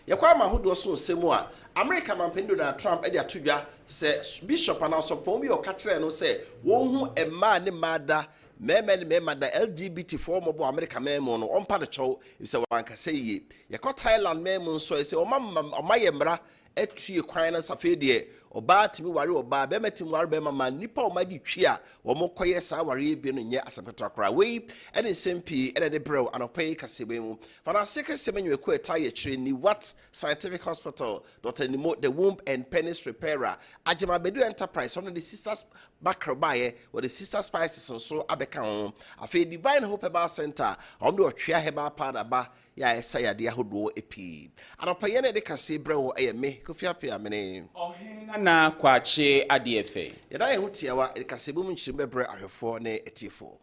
Yakwa mahodo so nsemu a America mampeni Donald Trump e de atodwa se bishop anasopon bi o ka kire no se won hu emma ne mada mema da LGBT form bo America memo no ompa de chow se wanka se yi yakwa Thailand memo so se o mayemra etue kwan na safe de oba timi ware oba be metim ware be mama nipa o magi twi a wo mokoye sa ware bi no nye asapeto akra we ene sempi ene de brew anopai Kasebe mu fana seke semenwe ko eta ye kire ni what scientific hospital Dr. Nimo the womb and penis repairer Ajima Bedu enterprise one of the sisters bakrobaye with the sister spices so abeka ho afi divine hope herbal center on do twia herbal powder ba ya esa ya de ahodo epi anopai ene de Kase brew me kofiapia mene na kwache adefe yada ye hutiawa Kasebe mu nchirim bebre ahwefo ne etifo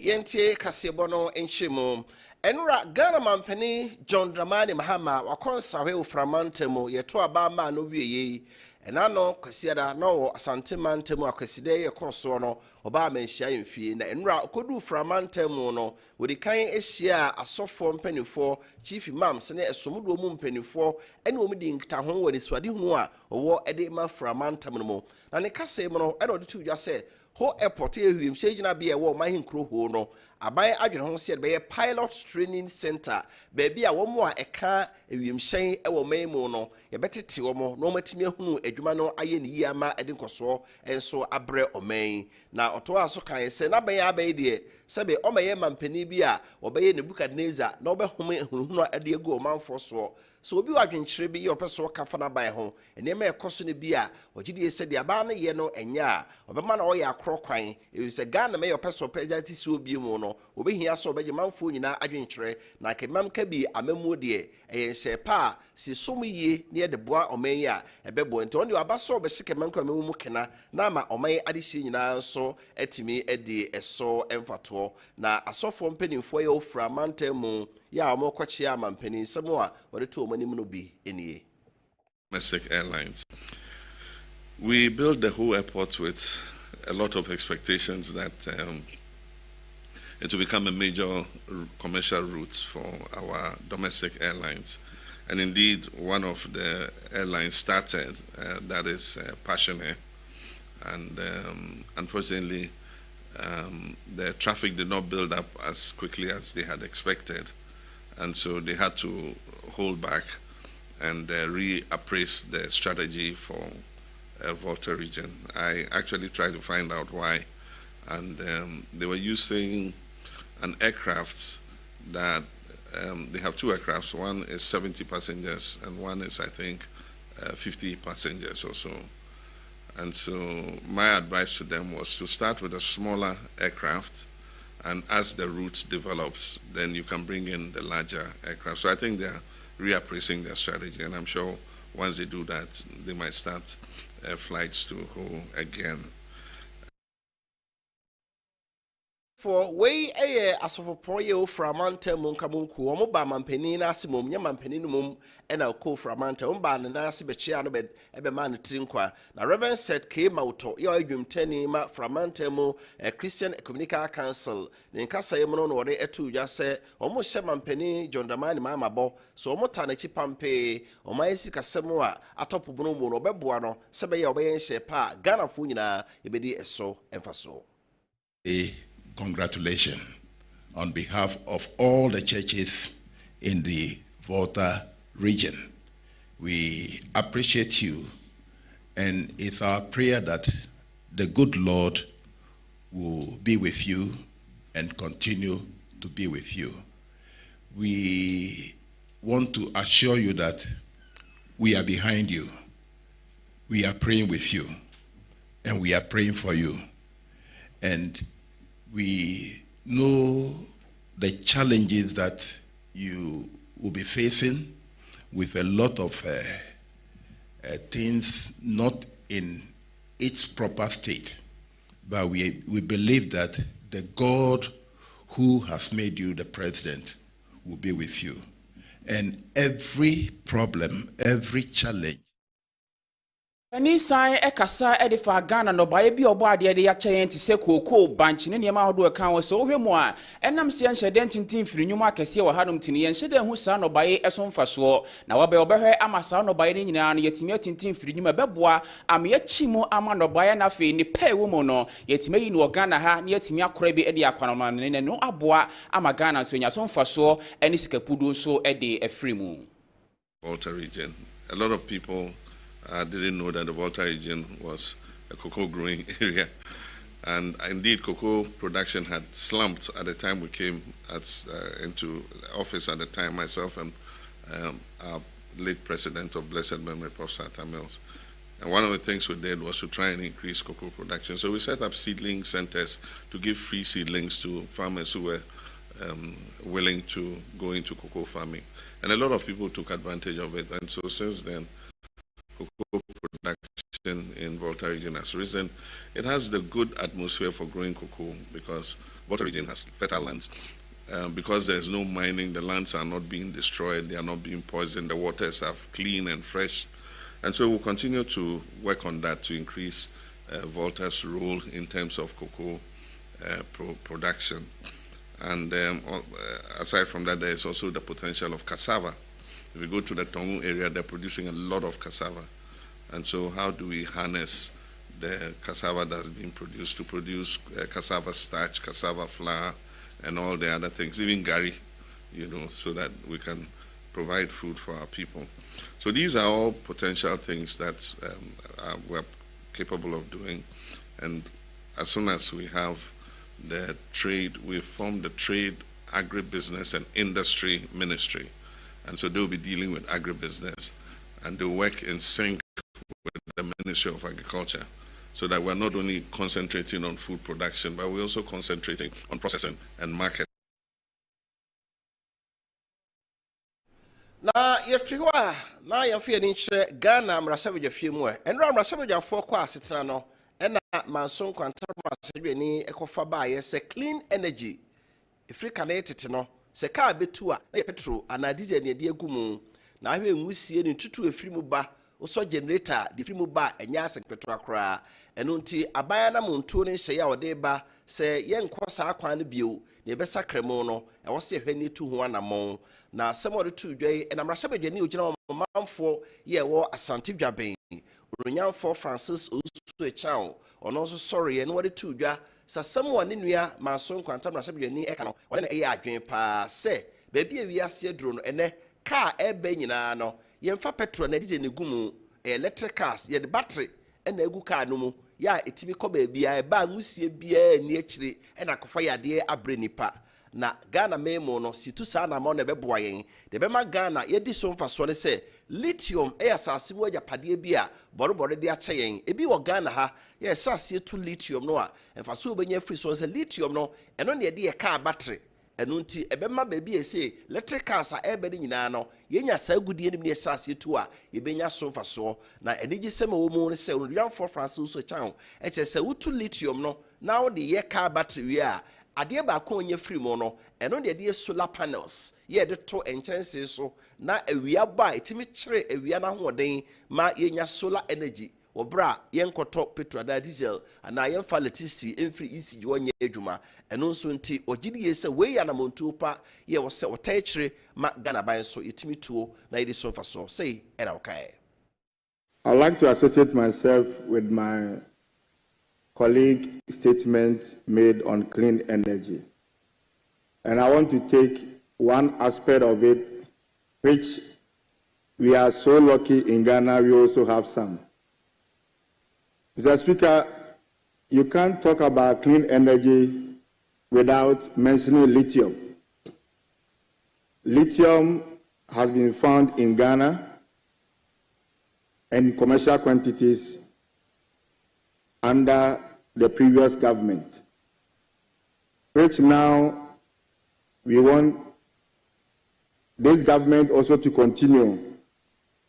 Yentie Kasebo no enchemu enura Ghana mampani John Dramani Mahama wakonsawe uframantemu yeto abama no wieye enano kwasiada no asante mantemu akwaside ye koso no oba menhia yemfie na enura kodu uframantemu no wodi kan ehia asofo mpanifo chief imam sene esomudo mu mpanifo ene omudi nkita ho wodi swade hu a owo ede ma uframantemu no mo na ne kase mo no ene odi tudwa se ho airport ehwiem shegina bia wo mahin kro ho no aban adwene ho se be pilot training center baby a wo mo a eka ewiem hyen e wo maimu no ye betete wo mo no matimi ahunu adwuma no aye ne yi ama ede nkoso enso abre oman na oto aso kan se na ban ya ban de sebe o maye mampani bi a obaye Nebukadnezar na obehome ehunu ade egu omanfo so obi wadwenkyere bi ye opeso kafa na ban ho enema ekoso ne bi a ogide se de aba na ye no enya a obema na oya akro kwan e se Ghana me opeso pejati si obi mu no obehia so obeje manfo nyina adwenkyere na kemam ka bi amamu de eyenhye pa si somuye ne de boa oman ya ebebo nti onde abaso obehye kemam kwa mamu kena na ma oman adehye nyina so etimi ede eso emfato na asofo mpanimfo ye ofra mantemu ya amokoche ya mampani semo a wode to omanim no bi enie. Domestic airlines. We built the whole airport with a lot of expectations that it will become a major commercial route for our domestic airlines. And indeed, one of the airlines started, that is Kaseɛ. And unfortunately, the traffic did not build up as quickly as they had expected. And so they had to hold back and reappraise the strategy for Volta region. I actually tried to find out why. And they were using an aircraft that, they have two aircrafts. One is 70 passengers and one is, I think, 50 passengers or so. And so my advice to them was to start with a smaller aircraft, and as the route develops, then you can bring in the larger aircraft. So I think they're reappraising their strategy, and I'm sure once they do that, they might start flights to Ho again. For way asofo poye o framanta mun kamunku omo ba mampani na asimom nya mampani no mum ena ko framanta o ba na ase be chia no be ma no trinkwa na Reverend said ke mauto ye adwumtani ma framanta mu Christian Ecumenical Council ne nkasa mu no no re etu dwa se omo hye mampani John Dramani ma amabo so omo ta na chi pampe omo ayesi kasemu a atopo bunu mu no beboa no se be ye obeyen hye pa Ghana fu nyina ye bedi eso emfaso. Congratulations on behalf of all the churches in the Volta region. We appreciate you, and it's our prayer that the good Lord will be with you and continue to be with you. We want to assure you that we are behind you. We are praying with you, and we are praying for you. And we know the challenges that you will be facing with a lot of things not in its proper state. but we believe that the God who has made you the president will be with you. And every problem, every challenge. Ani san ekasa edifa Ghana no bae bi obo ade de ya kyɛn ti se koko banchi ne niam ahodo ka wo so hwɛ mu a enam se nhyɛden tintin firi nwuma akɛse wɔ hanom tini yɛn hyɛden hu saa no bae ɛso mfasoɔ na wɔbɛ obɛhwɛ ama saa no bae ne nyinaa no yɛtimi tintin firi nwuma bɛboa am yɛkyi mu ama no bae na fe ne pɛ wo mu no yɛtimi yi no Ghana ha ne yɛtimi akora bi de akwanoma ne no aboa ama Ghana so nya so mfasoɔ ɛne sikapudo so de afiri mu. Volta region. A lot of people didn't know that the Volta region was a cocoa growing area. And indeed, cocoa production had slumped at the time we came into office at the time, myself and our late president of blessed memory, Professor Tamils. And one of the things we did was to try and increase cocoa production. So we set up seedling centers to give free seedlings to farmers who were willing to go into cocoa farming. And a lot of people took advantage of it. And so since then, cocoa production in Volta region has risen. It has the good atmosphere for growing cocoa because Volta region has fertile lands. Because there's no mining, the lands are not being destroyed, they are not being poisoned, the waters are clean and fresh. And so we'll continue to work on that to increase Volta's role in terms of cocoa production. And aside from that, there is also the potential of cassava. If we go to the Tongu area, they're producing a lot of cassava. And so how do we harness the cassava that's being produced to produce cassava starch, cassava flour, and all the other things, even gari, you know, so that we can provide food for our people. So these are all potential things that we're capable of doing. And as soon as we have the trade, we formed the Trade, Agribusiness and Industry Ministry. And so they'll be dealing with agribusiness and they'll work in sync with the Ministry of Agriculture so that we're not only concentrating on food production, but we're also concentrating on processing and market. Na yefriwa na yefie ni nkyere Ghana mrasabeja fie mu e nra mrasabeja fo kwa asetena no na manson kwanta mrasabeja ni ekofa ba ye se clean energy Africa na etete no se ka betu a na petrol ana diesel ne de agumu na ahwe enwusie ni tutu efiri mu ba so generator de efiri mu ba enya ase petrol akra eno nti abaya na montuo ne hye ya ode ba se ye nkosa akwan ne bio ne be sakremo no e wo se hwani tu ho anamon na semore tu dwai na mrashabeje ni ogina mamfo ye wo asante dwaben ronyanfo Francis Osu Echao ono so sorry ye no wode tu dwa sasam wone nua maso nkwanta mrashabeje ni eka no wode na eye adwen pa se baabi awiase aduro no ene car ebe nyina no ye mfa petrol na diesel ne gumu electric cars ye de battery na egu car no mu ya etimi ko baabi a eba anwusie bia ni akire na kofa yade abre nipa na Ghana memo no situ sa na ma no beboa yen de be ma Ghana yedi so mfaso ne se lithium asase wo ajapade bi a boroboro de ache yen ebi wo Ghana ha ye asase tu lithium no a mfaso obenya free so se lithium no eno ne de car battery eno nti ebe ma ba bi ese electric cars a ebe de nyina no yenya sa gudie nim ne asase tu a yebenya so mfaso na enigi sema wo mu ne se Ronyanfo Francis so chan eche se utu lithium no na wo de ye car battery wi a ade ba ko onye free mo no eno de solar panels ye de to enchances so na awia ba etimi kire awia na hoden ma yenya solar energy obra yenkoto petrol da diesel ana yemfa electricity emfiri isi wonye adwuma eno nso nti ogidi ye se we ya na montu pa ye wo se wota kire ma Ghana ban so etimi tuo na yedi so fa so say era okay. I'd like to associate myself with my colleague statement made on clean energy. And I want to take one aspect of it, which we are so lucky in Ghana, we also have some. Mr. Speaker, you can't talk about clean energy without mentioning lithium. Lithium has been found in Ghana in commercial quantities under the previous government, which now we want this government also to continue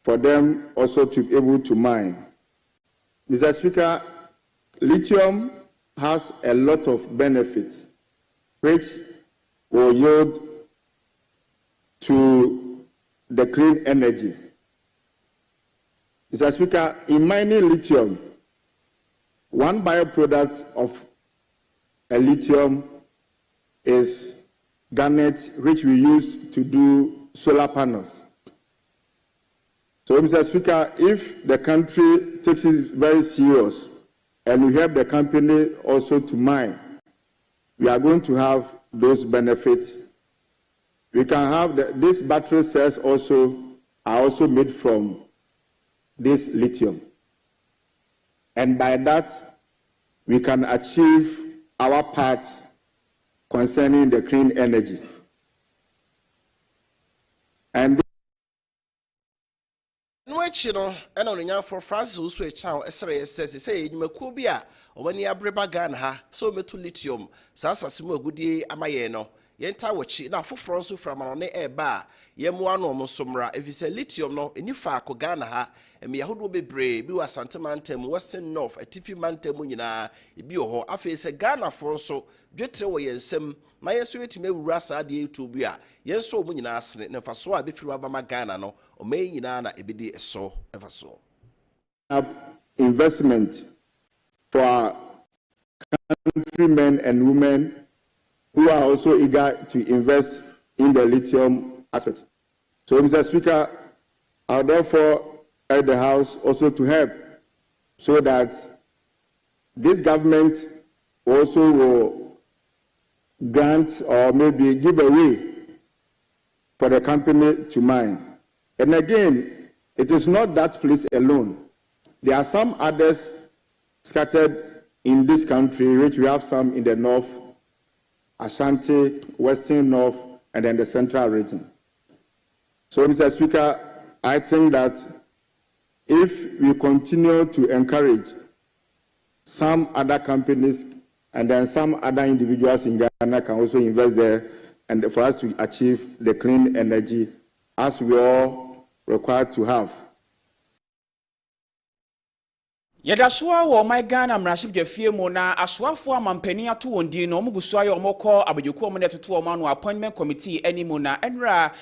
for them also to be able to mine. Mr. Speaker, lithium has a lot of benefits, which will yield to the clean energy. Mr. Speaker, in mining lithium, one byproduct of a lithium is garnet, which we use to do solar panels. So, Mr. Speaker, if the country takes it very serious and we help the company also to mine, we are going to have those benefits. We can have these battery cells are also made from this lithium. And by that, we can achieve our part concerning the clean energy. And and on for France, who switch out says, say, Makubia, or when you are Brebagan, so metu lithium, Sasa Simo Goody Amayeno, Yenta watch now for France from an air bar, Yemuano Mosumra, if you say lithium, no, and you fako Ghana, and me who will be brave, you are Santa Mantem, Western North, a Tiffy Mantem, Munina, Ibio, I face a Ghana for so, Jetaway and Sem. My sweet me rasa de to be a yes so when you ask it never saw a bit through Ghana no or may you nana a bit so ever so. Investment for our countrymen and women who are also eager to invest in the lithium aspects. So, Mr. Speaker, I would therefore urge the House also to help so that this government also will grant or maybe give away for the company to mine. And again, it is not that place alone. There are some others scattered in this country, which we have some in the north, Ashanti, Western North, and then the central region. So, Mr. Speaker, I think that if we continue to encourage some other companies and then some other individuals in Ghana can also invest there, and for us to achieve the clean energy as we all required to have. Yadaswa wo my Ghana mraship je fie mo na aswafo amampani ato wondi no omubuso aye omokọ abadwoku omo ne toto omo no appointment committee animo na enra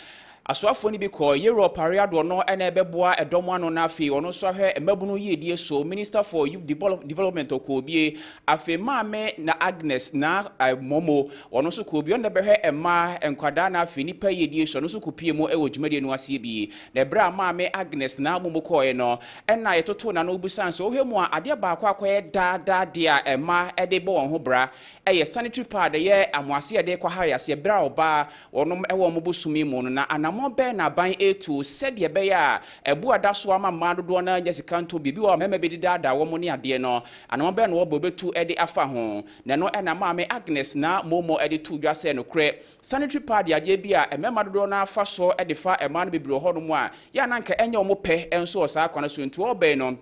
aswafo ni bi ko Europe ariado no ena ebeboa edomo ano na afi ono so hwe emabunu yedie so Minister for Youth Development okobie afi maame na Agnes na momo ono so kobie on behwe ema enkwada na afi nipa yedie so no so kopie mo ewo dwumade no asie bi na bra maame Agnes na momo ko ye no ena yetoto na no obusan so hwe mu a ade ba akwakoye da dia ema ede bo won ho bra eye sanitary pad ye amoase ede kwa ha yase bra oba onom ewo mo bosumi mu no na mo be na ban etu said ye be ya ebu adaso ama madodo na nyesikanto bibi wa mema be dida wo mo ne ade no anamo be no wo betu ede afa ho na no ena maame Agnes na momo ede tu dwase no kre sanitary pad ade bia emema dodo na afa so ede fa ema no bibiro ho no mu a ya na nka enye wo pe enso o sa akwana so ntu obe no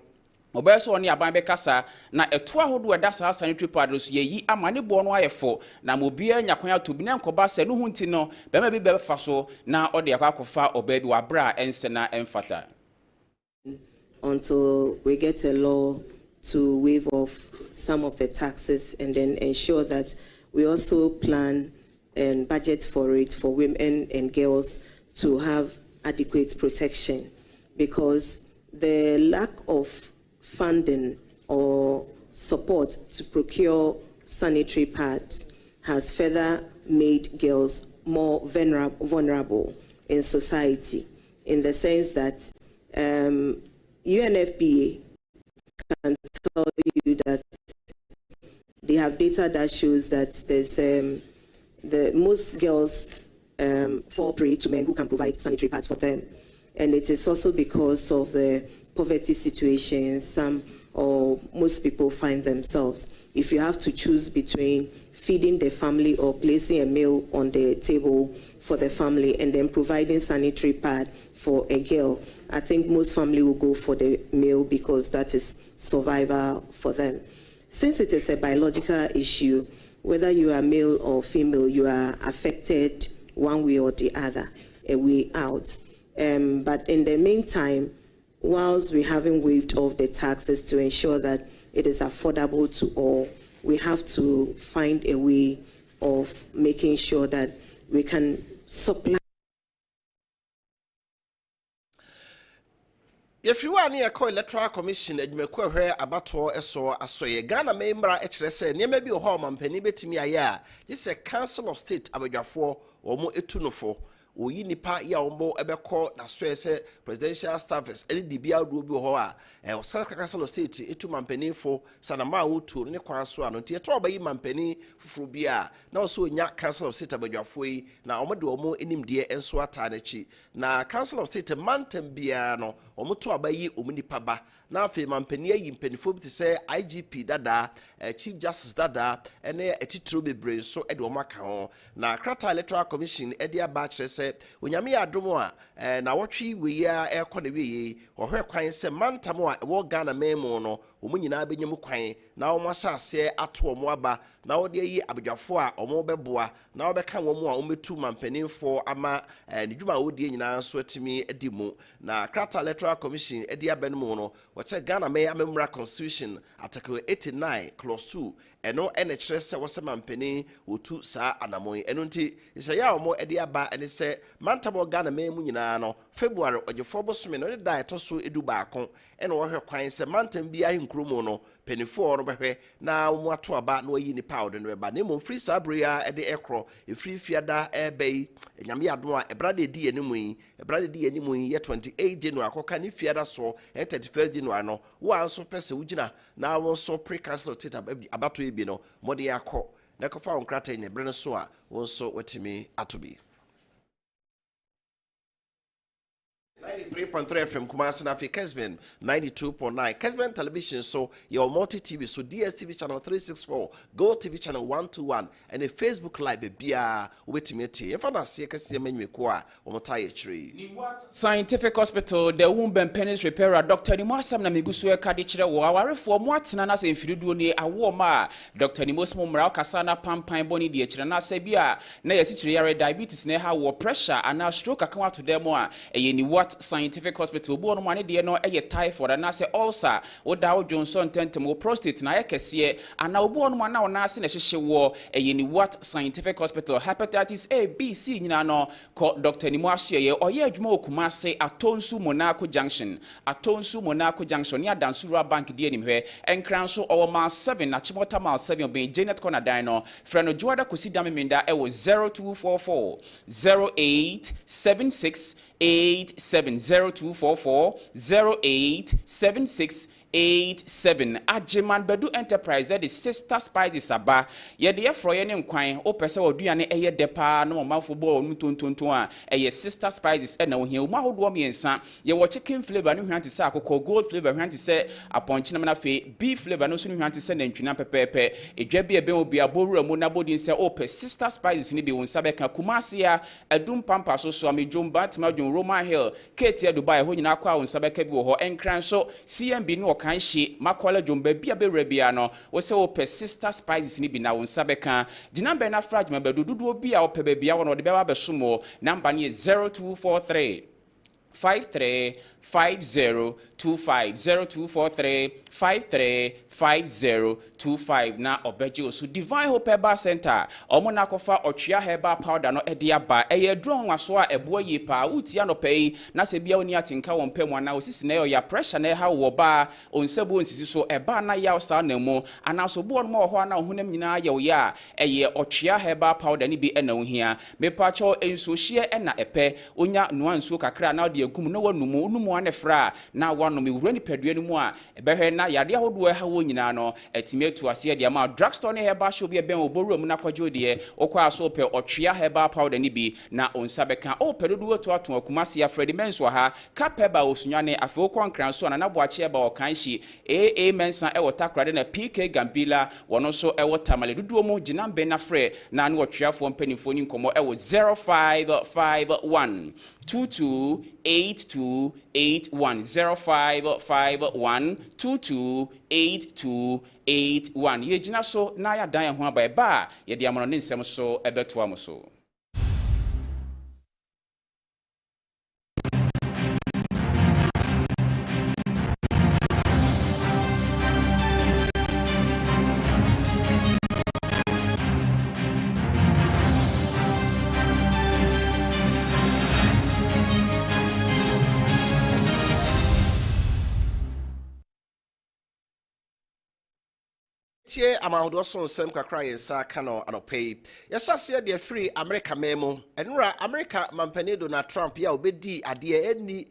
obeso oni aban be kasa na eto ahodo eda sa sanitary pad so yeyi amane bo no ayefo na mobia nyakwan atobi na nkoba se no hunti no be ma bi be fa so na ode akwakofa obebi wa bra ense na emfata until we get a law to waive off some of the taxes and then ensure that we also plan and budget for it for women and girls to have adequate protection, because the lack of funding or support to procure sanitary pads has further made girls more vulnerable in society, in the sense that UNFPA can tell you that they have data that shows that there's most girls fall prey to men who can provide sanitary pads for them, and it is also because of the poverty situations some or most people find themselves. If you have to choose between feeding the family or placing a meal on the table for the family and then providing sanitary pad for a girl, I think most family will go for the meal because that is survival for them. Since it is a biological issue, whether you are male or female, you are affected one way or the other, a way out. But in the meantime, whilst we haven't waived off the taxes to ensure that it is affordable to all, we have to find a way of making sure that we can supply. If you are near Electoral Commission, and you may hear about so asoye Ghana member HRS, near maybe a home and penny betting me a year. This is a Council of State about 4 or more etunofo. Oyi nipa ya ombo ebeko na so ese presidential staffers LDBA do bi ho a Osaka Council of State etu mampanifo sanama wotu ne kwan so ano nti eto obayi mampani fufuru bia na so nya Council of State abadwafo yi na omode omo enimde enso ata na chi na Council of State mantem bia no omoto abayi omnipa ba na afi mampani ayi mpanifo bi se IGP dada Chief Justice dada ene etitiro bebre so ede omaka ho na Krata Electoral Commission ede aba kire Unyami adomo a na wotwi we ya ekọ na we ohwe kwan se mantam a wo Ghana memo no omu nyina benyem kwan na omo asase ato omo aba na wo de yi abadwafo a omo beboa na wo beka wo mu a ometu mampanimfo ama ne dwuma wo de nyina so atimi edimu na Krata Electoral Commission edi abenmu no woche Ghana me amemra Constitution article 89 clause 2 eno ene kire se wo se mampani wotu saa anamon eno nti ise ya omo edi aba ene se mantamo Ghana memu nyina no February ojefo bosome no da etoso edu baako ene wo hwe kwan se mantam bia hinkromo no penifo no behwe na mo ato aba na wayi ni powder no beba na mo free sabria ede ekro free fiada ebei nyame ado a ebrade di enimu yi ebrade di enimu yi 28 January akoka ni fiada so 31 January no wo anso pese ugina na wo so pre-council state abato ebi no mode yakọ na kofa on krata ne bre no so a wo so watimi atobi 93.3FM Kumasi na Kessben 92.9 Kessben television so your multi TV so DSTV channel 364 Go TV channel 121 and a Facebook live bia wetimeti if na se kase manweko a omotaye chiri Scientific Hospital the womb and penis repairer Dr. Nimosam na megusu eka de kire wo awarefo mo atena na se mfiriduo ni awo ma Dr. Nimosam mra kasa na pampan boni de kire na se bia na yesi kire yare diabetes na ha wo pressure ana stroke aka wato dem a eye ni what Scientific Hospital bo no mane de no eye typhoid na se ulcer wo da Johnson tentemo prostate na Kaseɛ ana obo no na ona se na hyehye wo eye ni what Scientific Hospital hepatitis A B C nyina no ko Dr. Nimosam oye adwuma Kumasi Atonsu Monaco Junction ni Adansura Bank die nimhwe enkranso owo ma 7 na Chimota ma 7 ben Janet Corner Dino freno Juada Kusidame Minda ewo 0244 0876 87024 0876 87 Ajiman Bedu Enterprise that is Sister Spices aba ye de froye ne nkwan o pese oduane eye depa no mafo bo nu tontonton a eye Sister Spices e na wo hia ma hodo miensa ye wo chicken flavor no hwante se akoko gold flavor hwante se aponchi na fe beef flavor no so no hwante se na ntwina pepepe edwa bia be obi abowura mu na bodin se o pe Sister Spices ni bi won sabeka Kumasi a adum pampa so amejomba tmadwon Roman Hill Kate Dubai ho nyina kwa won sabeka bi wo ho enkran so CMB no kan hye makola jomba bia be rabia no wo se wo pe Sister Spices ni bi na won sabeka ginamba na fragment be dudu bia wo pe bia wo no de be ba besomo number ni 0243 535025 0243 535025 na obeji osu Divine Hope Herbal Center omo na kofa otwea herbal powder no ede aba eye dron waso a ebo yi pa utia no pei na se bia oni atinka won pem na osisi na ya pressure na ha wo ba onsebo onsisi so eba na ya sa na mu ana so bo no mo ho na honam nyina ya wo ya eye otwea herbal powder ni bi ena wo hia me pa cho enso hie ena epe onya nuansuo kakra na de agum na wanumu numu anefra na wanu me wura ni padua ni mu a ebehwe na yade ahodo ha wo nyina no etimetu ase de ma drugstore ne herbal shop bi ben oboru mu na kwajo de okwa aso pe otwea herbal powder ni bi na onsabeka o pedodo to ato Akumasi Fredi Menso ha kapeba osunyane afi okonkran so na boache eba okanhyi AA Mensa e wotakrade na PK Gambila wono so e wotamale duduo mu ginambe na frɛ na ne otweafo mpanimfo ni nkomo e wo 0551 228281 0551 228281 ye gina so na ya dan ho aba eba ye de amono ne nsem so ebeto amoso. tie amahodo so nsem kakra yensa kano anopai yesase de free America memo enura America mampani Donald Trump ya obedi ade eni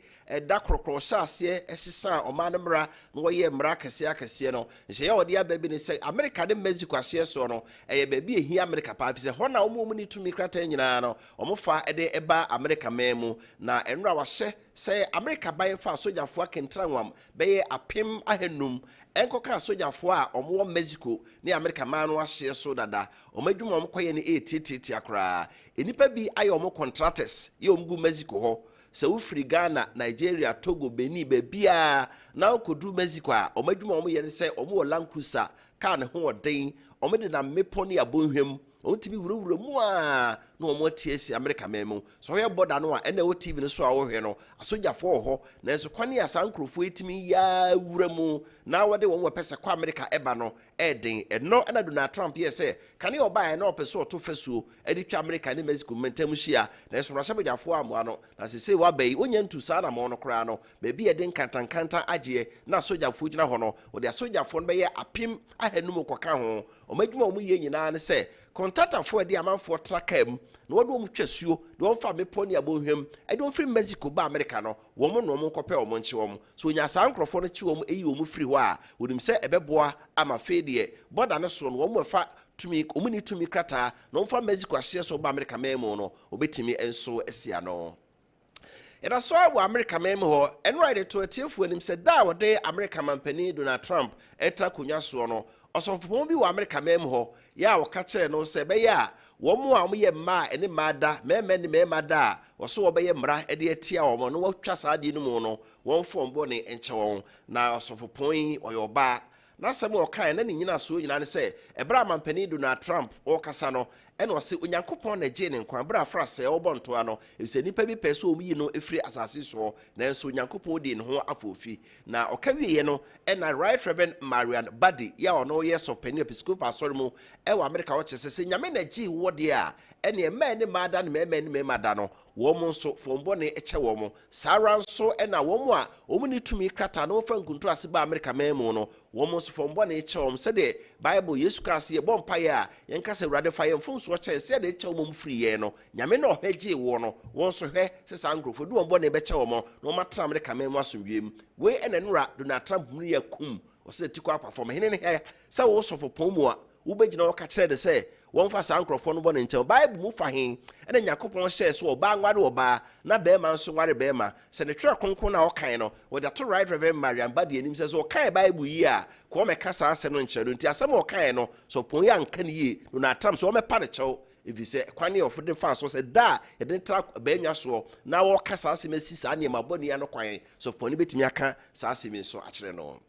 da krokro sase esisa omanmra no ye mra kase no nse ya ode ababi ne se America de Mexico ahye so no eye babi ehi America pa fi se hona omo ni tumi krata nyina no omofa de eba America memo na enura wahye se America ban fa sojafo akentra nwam beye apem ahenum enkoka sojafo a omo Mexico ni America man no ahye so dada omadwuma omkoye ni etiti akra enipa bi aye omo contractors ye omgu Mexico ho se ufri Ghana Nigeria Togo Benin bebia na okodu Mexico a omadwuma omo ye se omo Lankusa ka ne ho oden omo de na mepo ni abonhwem ontimi wurawura mu a no omo tiesi America memo so ye boda no a ene o TV no so a wo hwe no asojafo ho na enso kwane asankrofo etimi ya wuramu na wode won we pese kwa America eba no eden eno na Donald Trump ye se kane oba na opese oto fesuo editwa America ne Mexico mentem hia na enso rashabojafo amoa no na sese wa bai onya ntu sa na mo no kra no be bi eden kantankanta agye na asojafo gina ho no wode asojafo no be ye apim ahanum koka ho omadwuma omu ye nyina ne se kontata fo de amanfo trakam no wode omu twasuo de wonfa mepo ne abonhwem e de wonfiri Mexico ba America no womo no omu kope omu nche womu so nya sankrofo no chi womu eyi omu firi ho a wodim se ebeboa ama fedie boda ne so no womu fa tumi omu ni tumi krata no wonfa Mexico ahye so ba America memo no obetimi enso esia no era so wa America memo ho enride to atiefu anim se da wode America mampani Donald Trump etra konwa so no osofo bi wa America memo ho ya wo ka kire no se be ya wo mu a mo ye ma ene mada mema ni mema da wo so wo be ye mra e de atia wo mo no watwa saade no mu no won fom bo ne enche won na osofo pon oyoba na sem o kan na ni nyina so nyina ne se ebra mampani Donald Trump o kasa no ene o se onyankopon na je ne nkwan bra fra se o bonto ano e se nipa bi pese o mi no efiri asase so na enso onyankopon di ne ho afofi na o ka wiye no ena Right Reverend Marian Badi ya ono ye so pani episcopal asori mu e wa America wo chese se nyame na ji wo de a ene e ma ne mada ne mema da no wo mo so fombo ne eche wo mo saran so ena wo mo a wo ni tumi krata no fa nkuntu ase ba America memo no wo mo so fombo ne eche wo mo se de Bible Yesu Kristo ye bompa ya yenka se urade fa ye mfom so che se de eche wo mo free ye no nyame na ohagi wo no won so hwe se sangrofo du won ne be che wo mo no matra America memo asomwiem we ena nura Donald Trump mu ya kum o se tikwa perform hene ne he se wo so fo pon mu a wo begina wo ka kire de se won fa sankrofo no bo ne nche Bible mu fa hen ena Yakobon share so oba nware oba na be ma nso nware be ma se ne twa konkon na o kan no wo da to Right Reverend Marian Badi anim se so kan Bible yi a ko me ka sa ase no nche no nti asem o kan no so pon ya nka ne yi no na atam so o me pa ne chew if you say kwani of the fans so say da e den tra be nwa so na wo ka sa ase mesi sa ne ma boni ya no kwan so pon betimi aka sa ase mi so a kire no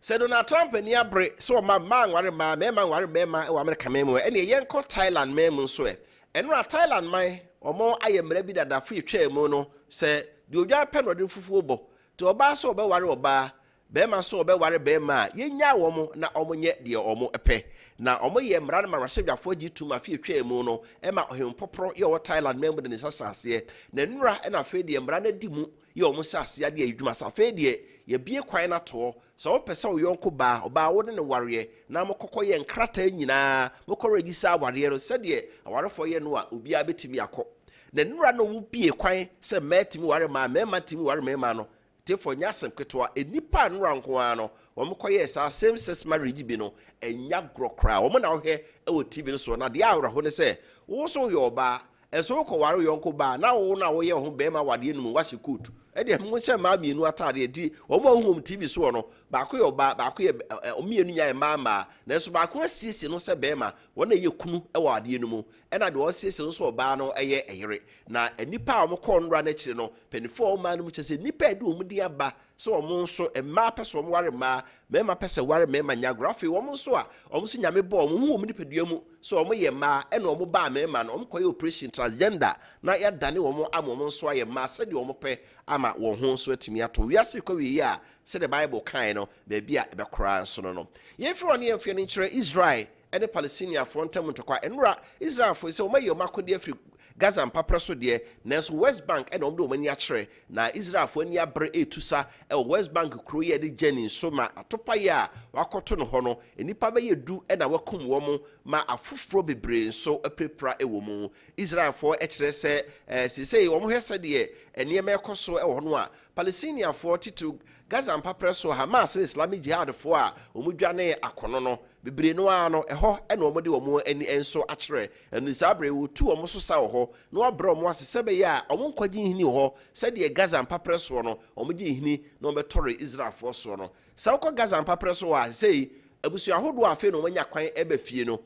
se Donald Trump ni abre so ma nware ma nware mema e wa America memo ene yenko Thailand memo so e enura Thailand man omo ayemra bi dada free twemu no se de odwa peno de fufu bo to oba so oba ware oba bema so oba ware bema yenya wo mo na omo nye de omo epe na omo ye mra na marashedwafo gitu ma free twemu no e ma ohim poporo ye wo Thailand memo de ne sasase na enura e na fe de mra na di mu ye omo sase ade adwuma sa fe de ye bie kwan na to so opese wo yonko ba oba wo ne ware na mokokọ ye nkrata nyina mokọ regisa ware ro se de awarefo ye no a obi abetimi akọ na nura no wo bie kwan se matimi ware ma mema timi ware mema no tefo nyasem ketwa enipa nura nko ano womkọ ye sa same sex marriage bi no enya grokra wo na wo he e wo TV no so na de awra ho ne se wo so yo ba eso ko ware yonko ba na wo ye ho be ma wade no mu wase coat e de mo se ma mienu atade di wo mo home TV so no ba ko yo ba ko ye omienu nya ma na so ba ko asiesie no se be ma wo na ye kunu e wa ade no mu e na de wo asiesie no so ba no eye eyere na enipa a mo ko nra na kire no penifo ma no mu chese nipa de o mu di aba so o mo nso e ma pese o ware ma mema pese ware mema nya grafi wo mo nso a o mo si nyame bo o mo hu o mu nipadua mu so o mo ye ma e na o mo ba mema no o mo ko ye operation transgender na ya dane wo mo amo mo nso aye ma se de o mo pe ama wo ho nso atimi ato wiase kwa wi ya se the Bible kan no be bia e be kora nso no ye fi woni ye fi ni kire Israel ene Palestinian frontam ntokwa enura Israel fo se o maye o makode afri Gaza mpapra so de nanso West Bank and omdo mani akyere na Israel fo ani abre etusa West Bank kro ye de jeni so ma atopa ye a wakoto no ho no enipa be yedu na wakum wo mo ma afoforo bebre nso aprepra ewo mu Israel fo ekyere se sesei wo mo hwese de enema ekoso ho no a Palestinian fo titu Gaza mpapra so Hamas Islamic Jihad fo a omudwane akono no bebre no ano eho na omode wo ani enso akyere enu sabre wo tu wo so sa ho na wabra mo asesebe ye a omo nkwaji hini ho se de Gaza mpapra so no omoji hini na obetore Israel fo so no sa wokọ Gaza mpapra so a sei abusu ahodo afi no manya kwan eba fie no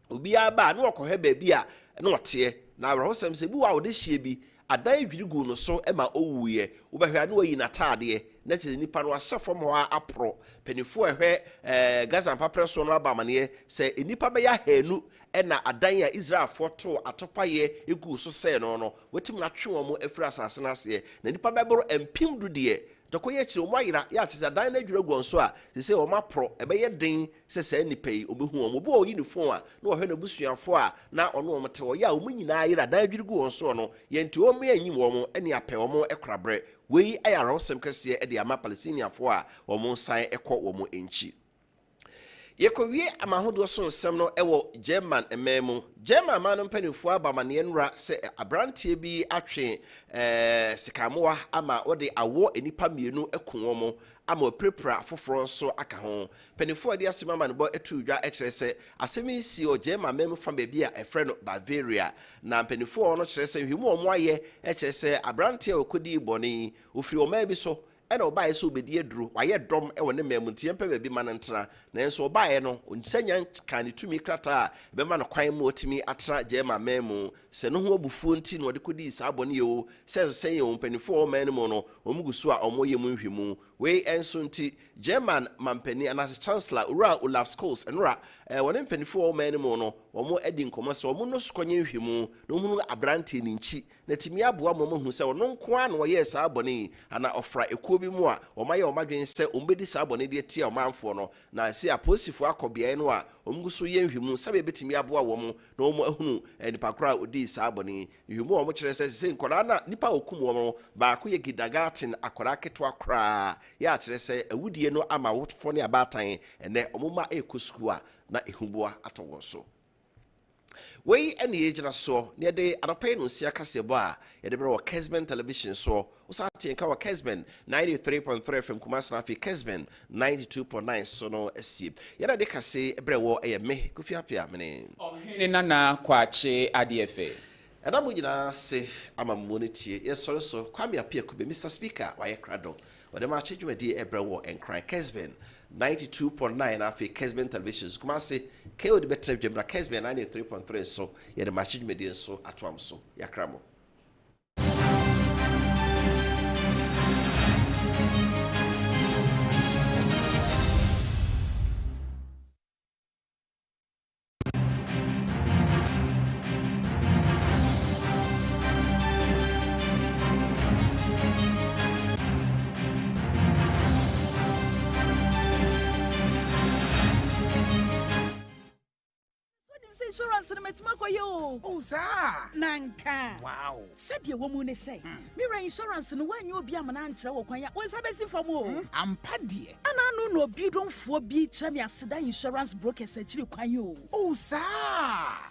obi aba na okọ he ba bi a na ote na awrahosam se bi wa wo de hie bi adan dwirigu no so ema owuye wobehwa na wayi na taade na che nipa no ahyefo mo apro penifo ehwe Gaza mpapre so no abamane se nipa be ya hanu na adan ya Israel foto atopaye egu so se no wetim na twe wo afiri asase na ase na nipa be boro empim du de Tokoye chire omo ayira ya tese dan na dwura gonso a se o mapro ebe ye den se nipa yi obehu omo bo uniform a na ohwe na busuafo a na ono omo te wo ya omo nyina ayira dan dwura gonso no ye nti omo anyim wo mo ene apɛ omo ekrabre wei ayara osem kase e de ama Palestiniafo a omo san ekɔ wo mo enchi Yekowie amahodo so nsem no ewo German ememu German man mpanifo abamane nra se abrantie bi atwe sikamoa ama wode awo enipa mienu ekunwo mo ama oprepra foforo so aka ho panifo de asema man bo etudwa ekere se asemi si o German memu fa baabi a efre no Bavaria na panifo no kere se hwimu omo aye ekere se abrantie okodi boni ofiri oma bi so ena obaye so obedi eduru waye dom e wone mamuntie mpa baabi manentra na enso obaye no onsanya kan tumi krata be ma no kwan mu otimi atra German memu se no ho obufuo nti no de kodi sa abone yo se ye ompanifo o man mu no omugusu a omoye mu nhwemu we enso nti German mampani anase chancellor ura Olaf Scholz enra wone mpanifo o man mu no omo edi nkomo se omo no skonye nhwemu no hunu abrante ni nchi na timi aboa mo hu se wono nko a no ye sa abone ana ofra ekuo bi mu a omaye omadwen se ombedi sa abone de tia omanfo no na se aposifo akobia no a omguso ye nhwemu sabe betimi aboa wo mo na omo ahunu nipa kora odi sa abone nhwemu omo kire se nkora na nipa okum wo mo ba ko ye gidagatin akora keto akora ya kire se awudie no ama wotfo ne abatan ene omoma ekosku a na ehubua atowo so Wei ene yejira so ne de adopai no sia kasebo a ye de bro Kessben television so usati enka wa Kessben 93.3FM Kumasi na fi Kessben 92.9 so no esi ye de kase bre wo eye me kofi apia mene ohene nana kwache adefe Eda mo nyina se amammo ne tie ye sori so kwame apia kube Mr Speaker wa ye krado wode ma chedwadi ebre wo enkran Kessben 92.9 afi Kessben television Kumasi KO de betre dwemra Kessben 93.3 so ye de ma chedwadi so atoam so yakramo Insurance na metima koyo. Oh sir. Nanka. Wow. Said ye woman ne say. Mira insurance no wan you bia mana nkyere wo kwan ya. Won sabesi fam o. Ampa de. Ana no obi donfo bi kyerɛ me aseda insurance brokers akiri kwan yo. Oh sir.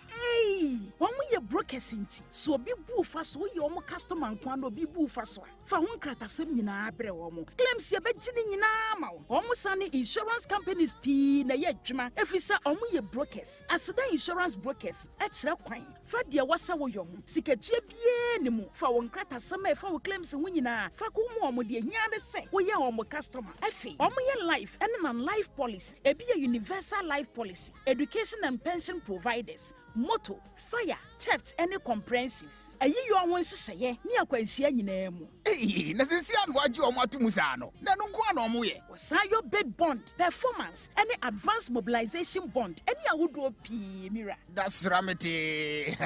Hey, omo ye brokers nti. So obi bu fa so ye omo customer nkwan no obi bu fa so. Fa ho nkratasem nyina abre omo. Claims ye begini nyina ma wo. Omo sane insurance companies pi na ye adwuma. Efisa omo ye brokers. Aseda insurance brokers ekira kwan fa de wasa wo yom sikatue bie ne mu fa wo nkratasem e fa wo claims ho nyina fa ko mu omo de hia de se wo ye omo customer efi omo ye life and non life policy e be a universal life policy education and pension providers motor fire theft any comprehensive ayi yo won seseye ni akwansia nyina mu Eh na sensia no agi o mato musa no na no nko na omo ye wasayo bid bond performance any advanced mobilization bond any awodo pi mira that's ramete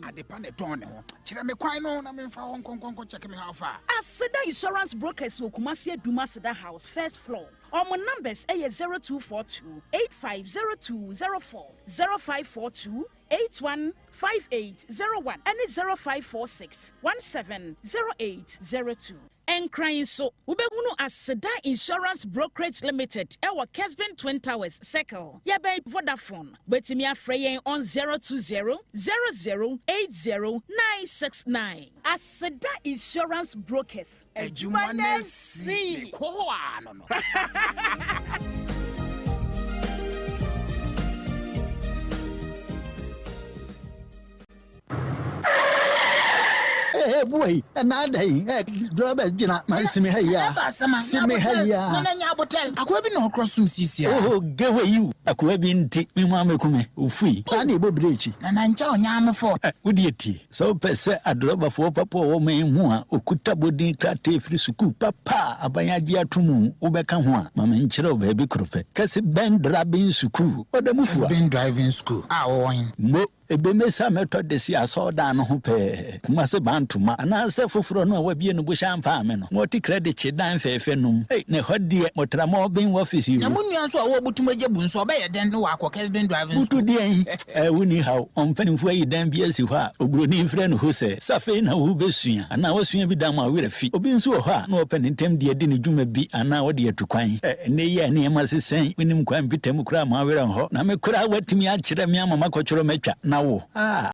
adepa ne ton ne ho kire me kwan no na me mfa ho nkonkonko check me how far Aseda insurance brokers wo Kumasi Aduma Aseda house first floor our numbers are 0242 850204 0542 815801 and 0546 170802. And crying so, Ubehunu as Seda Insurance Brokerage Limited, our Kessben Twin Towers, Circle. Yabe Vodafone, Betimia Freyen on 020-0080-969. As Seda Insurance Brokers, a Jumanesi. Hey boy, another Robert Jina, my Simihaya. Simihaya. Nanya hotel. Akwebi no cross some sisia. Oh, get away you. Akwebi nti me mama kume ufui. Ani bobrechi. Na nanja onyame fo. Udieti. So pese adroba fo papa wo me hu a okuta bodin krate firi suku papa abanyaji atumu ubeka ho a mama nkyere oba bi krope. Kessben driving school. Odamufu. Kessben driving school. Ah won. Mo ebemesa method de si asoda no ho pe. Kuma se bantuma ana se foforo no wabie no busha mfa ame no. Moti credit chidan fefe num. Ne hodie motrama bin office you. Na munua so a wo butumaje bu nso obeye den no wa Kessben driving school. Butu den woni haw onfanimfo yi dan bi asi ho a obroni mfre no ho se safe na wo besua ana wasua bi dan ma wera fi obi nso ho a na open ntem de adi ne dwuma bi ana wo de atukwan ne ye ne ma sesen winim kwan bitam kura ma wera ho na me kura watimi a kire me ama makotworo matwa na wo